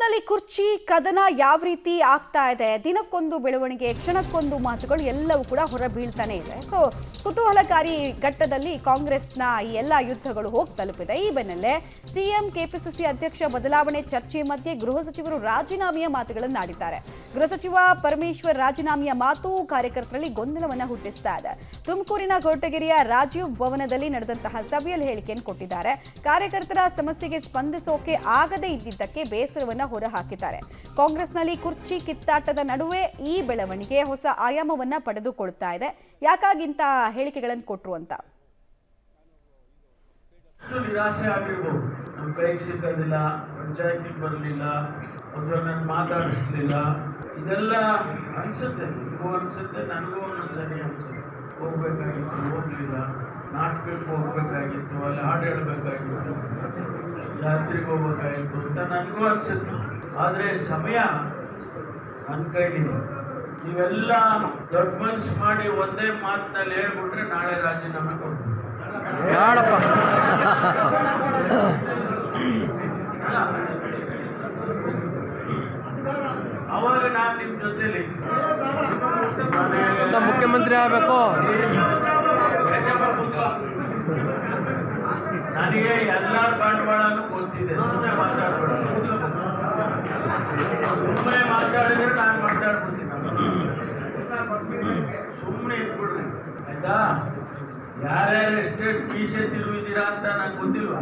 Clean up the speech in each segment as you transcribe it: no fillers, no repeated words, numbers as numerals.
ಕಾಂಗ್ರೆಸ್ನಲ್ಲಿ ಕುರ್ಚಿ ಕದನ ಯಾವ ರೀತಿ ಆಗ್ತಾ ಇದೆ, ದಿನಕ್ಕೊಂದು ಬೆಳವಣಿಗೆ, ಕ್ಷಣಕ್ಕೊಂದು ಮಾತುಗಳು ಎಲ್ಲವೂ ಕೂಡ ಹೊರಬೀಳ್ತಾನೆ ಇದೆ. ಸೊ ಕುತೂಹಲಕಾರಿ ಘಟ್ಟದಲ್ಲಿ ಕಾಂಗ್ರೆಸ್ನ ಈ ಎಲ್ಲ ಯುದ್ಧಗಳು ಹೋಗಿ ತಲುಪಿದೆ. ಈ ಬೆನ್ನಲ್ಲೇ ಸಿಎಂ ಕೆಪಿಸಿಸಿ ಅಧ್ಯಕ್ಷ ಬದಲಾವಣೆ ಚರ್ಚೆ ಮಧ್ಯೆ ಗೃಹ ಸಚಿವರು ರಾಜೀನಾಮೆಯ ಮಾತುಗಳನ್ನು ಆಡಿದ್ದಾರೆ. ಗೃಹ ಸಚಿವ ಪರಮೇಶ್ವರ್ ರಾಜೀನಾಮೆಯ ಮಾತು ಕಾರ್ಯಕರ್ತರಲ್ಲಿ ಗೊಂದಲವನ್ನು ಹುಟ್ಟಿಸ್ತಾ ಇದೆ. ತುಮಕೂರಿನ ಕೊರಟಗೆರೆಯ ರಾಜೀವ್ ಭವನದಲ್ಲಿ ನಡೆದಂತಹ ಸಭೆಯಲ್ಲಿ ಹೇಳಿಕೆಯನ್ನು ಕೊಟ್ಟಿದ್ದಾರೆ. ಕಾರ್ಯಕರ್ತರ ಸಮಸ್ಯೆಗೆ ಸ್ಪಂದಿಸೋಕೆ ಆಗದೇ ಇದ್ದಿದ್ದಕ್ಕೆ ಬೇಸರವನ್ನ ಹೊರಹಾಕಿದ್ದಾರೆ. ಕಾಂಗ್ರೆಸ್ನಲ್ಲಿ ಕುರ್ಚಿ ಕಿತ್ತಾಟದ ನಡುವೆ ಈ ಬೆಳವಣಿಗೆ ಹೊಸ ಆಯಾಮವನ್ನ ಪಡೆದುಕೊಳ್ತಾ ಇದೆ. ಯಾಕಾಗಿಂತ ಹೇಳಿಕೆಗಳನ್ನು ಕೊಟ್ರು ಅಂತ ನಿರಾಶೆ ಆಗಿರ್ಬೋದು. ನಮ್ಮ ಕೈಗೆ ಸಿಕ್ಕೋದಿಲ್ಲ, ಪಂಚಾಯತಿಗೆ ಬರಲಿಲ್ಲ, ಒಬ್ಬರನ್ನ ಮಾತಾಡಿಸ್ಲಿಲ್ಲ, ಇದೆಲ್ಲ ಅನ್ಸುತ್ತೆ. ನಿಮಗೂ ಅನ್ಸುತ್ತೆ, ನನಗೂ ಒಂದೊಂದ್ಸರಿ ಅನ್ಸುತ್ತೆ. ಹೋಗ್ಬೇಕಾಗಿತ್ತು, ಹೋಗ್ಲಿಲ್ಲ. ನಾಟಕಕ್ಕೆ ಹೋಗ್ಬೇಕಾಗಿತ್ತು, ಅಲ್ಲಿ ಹಾಡು ಹೇಳ್ಬೇಕಾಗಿತ್ತು, ಜಾತ್ರೆಗೆ ಹೋಗ್ಬೇಕಾಗಿತ್ತು ಅಂತ ನನಗೂ ಅನ್ಸುತ್ತೆ. ಆದರೆ ಸಮಯ ನನ್ನ ಕೈಲಿದೆ. ನೀವೆಲ್ಲ ದೊಡ್ಡ ಮನ್ಸು ಮಾಡಿ ಒಂದೇ ಮಾತಿನಲ್ಲಿ ಹೇಳ್ಬಿಟ್ರೆ ನಾಳೆ ರಾಜೀನಾಮೆ ಕೊಡ್ತೀನಿ. ಅವಾಗ ನಾನು ನಿಮ್ಮ ಜೊತೆಲಿ ಮುಖ್ಯಮಂತ್ರಿ ಆಗಬೇಕು. ನನಗೆ ಎಲ್ಲ ಬಂಡವಾಳನೂ ಗೊತ್ತಿದೆ. ಸುಮ್ಮನೆ ಮಾತಾಡಿದ್ರೆ ನಾನು ಮಾತಾಡ್ಬಿಡ್ತೀನಿ. ಸುಮ್ಮನೆ ಇಟ್ಬಿಡ್ರಿ, ಆಯ್ತಾ? ಯಾರ್ಯಾರು ಎಸ್ಟೇಟ್ ಮೀಸೆ ತಿರುವಿದ್ದೀರಾ ಅಂತ ನಂಗೆ ಗೊತ್ತಿಲ್ವಾ?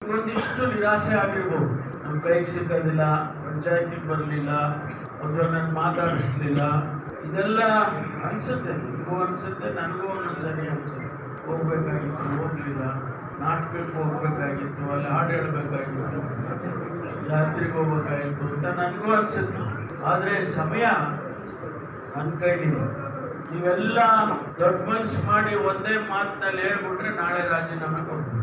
ಒಂದಿಷ್ಟು ನಿರಾಶೆ ಆಗಿರ್ಬೋದು. ನಮ್ಮ ಕೈಗೆ ಸಿಕ್ಕೋದಿಲ್ಲ, ಪಂಚಾಯತಿಗೆ ಬರಲಿಲ್ಲ, ಒಬ್ಬರನ್ನ ಮಾತಾಡಿಸ್ಲಿಲ್ಲ, ಇದೆಲ್ಲ ಅನ್ಸುತ್ತೆ. ನಿಮಗೂ ಅನ್ಸುತ್ತೆ, ನನಗೂ ಒಂದೊಂದ್ಸರಿ ಅನ್ಸುತ್ತೆ. ಹೋಗ್ಬೇಕಾಗಿತ್ತು, ಹೋಗ್ಲಿಲ್ಲ. ನಾಟಕಕ್ಕೆ ಹೋಗ್ಬೇಕಾಗಿತ್ತು, ಅಲ್ಲಿ ಹಾಡು ಹೇಳ್ಬೇಕಾಗಿತ್ತು, ಜಾತ್ರೆಗೆ ಹೋಗ್ಬೇಕಾಗಿತ್ತು ಅಂತ ನನಗೂ ಅನ್ಸುತ್ತೆ. ಆದರೆ ಸಮಯ ನನ್ನ ಕೈಲಿದೆ. ನೀವೆಲ್ಲ ದೊಡ್ಡ ಮನ್ಸು ಮಾಡಿ ಒಂದೇ ಮಾತಿನಲ್ಲಿ ಹೇಳ್ಬಿಟ್ರೆ ನಾಳೆ ರಾಜೀನಾಮೆ ಕೊಡ್ತೀನಿ.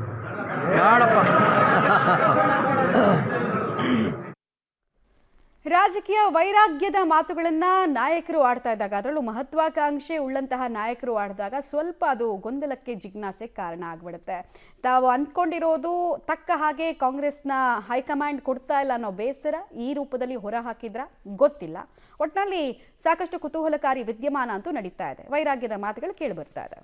ರಾಜಕೀಯ ವೈರಾಗ್ಯದ ಮಾತುಗಳನ್ನ ನಾಯಕರು ಆಡ್ತಾ ಇದ್ದಾಗ, ಅದರಲ್ಲೂ ಮಹತ್ವಾಕಾಂಕ್ಷೆ ಉಳ್ಳಂತಹ ನಾಯಕರು ಆಡಿದಾಗ ಸ್ವಲ್ಪ ಅದು ಗೊಂದಲಕ್ಕೆ ಜಿಜ್ಞಾಸೆ ಕಾರಣ ಆಗ್ಬಿಡುತ್ತೆ. ತಾವು ಅಂದ್ಕೊಂಡಿರೋದು ತಕ್ಕ ಹಾಗೆ ಕಾಂಗ್ರೆಸ್ನ ಹೈಕಮಾಂಡ್ ಕೊಡ್ತಾ ಇಲ್ಲ ಅನ್ನೋ ಬೇಸರ ಈ ರೂಪದಲ್ಲಿ ಹೊರ ಹಾಕಿದ್ರ ಗೊತ್ತಿಲ್ಲ. ಒಟ್ಟಿನಲ್ಲಿ ಸಾಕಷ್ಟು ಕುತೂಹಲಕಾರಿ ವಿದ್ಯಮಾನ ಅಂತೂ ನಡೀತಾ ಇದೆ. ವೈರಾಗ್ಯದ ಮಾತುಗಳು ಕೇಳಿ ಬರ್ತಾ ಇದೆ.